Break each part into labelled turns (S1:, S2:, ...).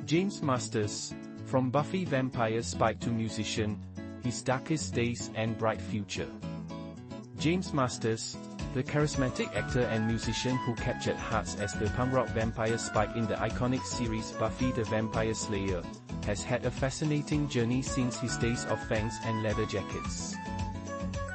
S1: James Marsters, from Buffy Vampire Slayer to musician, his darkest days and bright future. James Marsters, the charismatic actor and musician who captured hearts as the punk rock vampire Spike in the iconic series Buffy the Vampire Slayer, has had a fascinating journey since his days of fangs and leather jackets.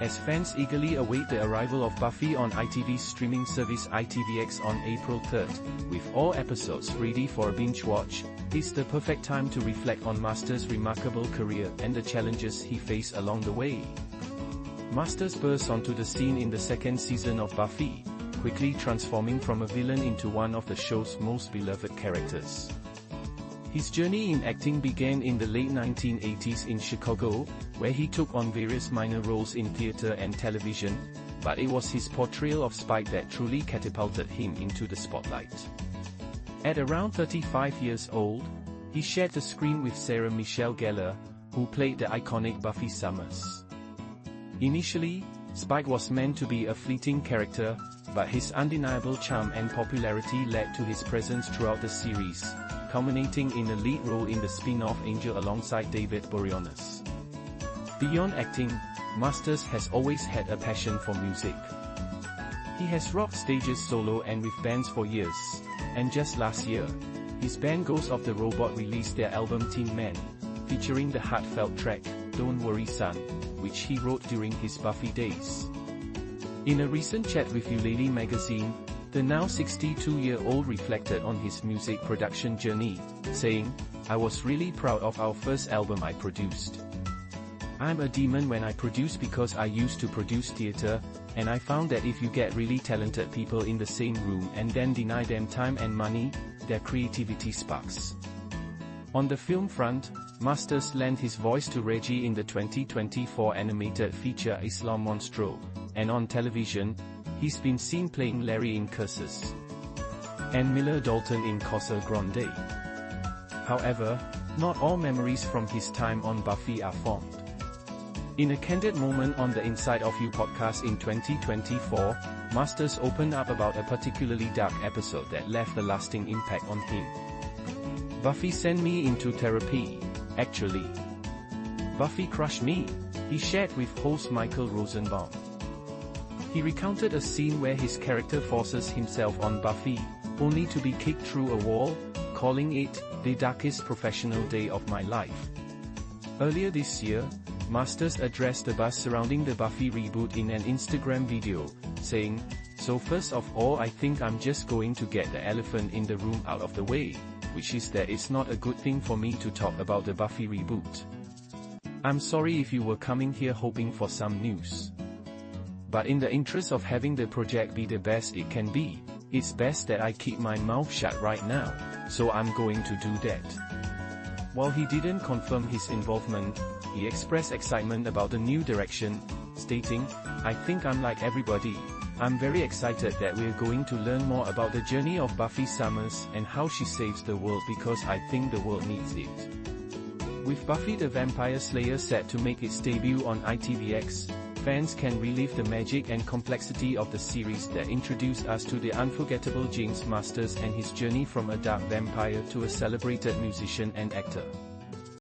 S1: As fans eagerly await the arrival of Buffy on ITV's streaming service ITVX on April 3rd, with all episodes ready for a binge watch, it's the perfect time to reflect on Marsters' remarkable career and the challenges he faced along the way. Marsters burst onto the scene in the second season of Buffy, quickly transforming from a villain into one of the show's most beloved characters. His journey in acting began in the late 1980s in Chicago, where he took on various minor roles in theater and television, but it was his portrayal of Spike that truly catapulted him into the spotlight. At around 35 years old, he shared the screen with Sarah Michelle Gellar, who played the iconic Buffy Summers. Initially, Spike was meant to be a fleeting character, but his undeniable charm and popularity led to his presence throughout the series, culminating in a lead role in the spin-off Angel alongside David Boreanaz. Beyond acting, Marsters has always had a passion for music. He has rocked stages solo and with bands for years, and just last year, his band Ghost of the Robot released their album Tin Man, featuring the heartfelt track, Don't Worry Son, which he wrote during his Buffy days. In a recent chat with Ulele magazine, the now 62-year-old reflected on his music production journey, saying, "I was really proud of our first album I produced. I'm a demon when I produce because I used to produce theater, and I found that if you get really talented people in the same room and then deny them time and money, their creativity sparks." On the film front, Marsters lent his voice to Reggie in the 2024 animated feature Isla Monstro, and on television, he's been seen playing Larry in Curses and Miller Dalton in Cosa Grande. However, not all memories from his time on Buffy are fond. In a candid moment on the Inside of You podcast in 2024, Marsters opened up about a particularly dark episode that left a lasting impact on him. "Buffy sent me into therapy, actually. Buffy crushed me," he shared with host Michael Rosenbaum. He recounted a scene where his character forces himself on Buffy, only to be kicked through a wall, calling it the darkest professional day of my life. Earlier this year, Marsters addressed the buzz surrounding the Buffy reboot in an Instagram video, saying, "So first of all, I think I'm just going to get the elephant in the room out of the way, which is that it's not a good thing for me to talk about the Buffy reboot. I'm sorry if you were coming here hoping for some news. But in the interest of having the project be the best it can be, it's best that I keep my mouth shut right now, so I'm going to do that." While he didn't confirm his involvement, he expressed excitement about the new direction, stating, "I think I'm like everybody. I'm very excited that we're going to learn more about the journey of Buffy Summers and how she saves the world because I think the world needs it." With Buffy the Vampire Slayer set to make its debut on ITVX, fans can relive the magic and complexity of the series that introduced us to the unforgettable James Marsters and his journey from a dark vampire to a celebrated musician and actor.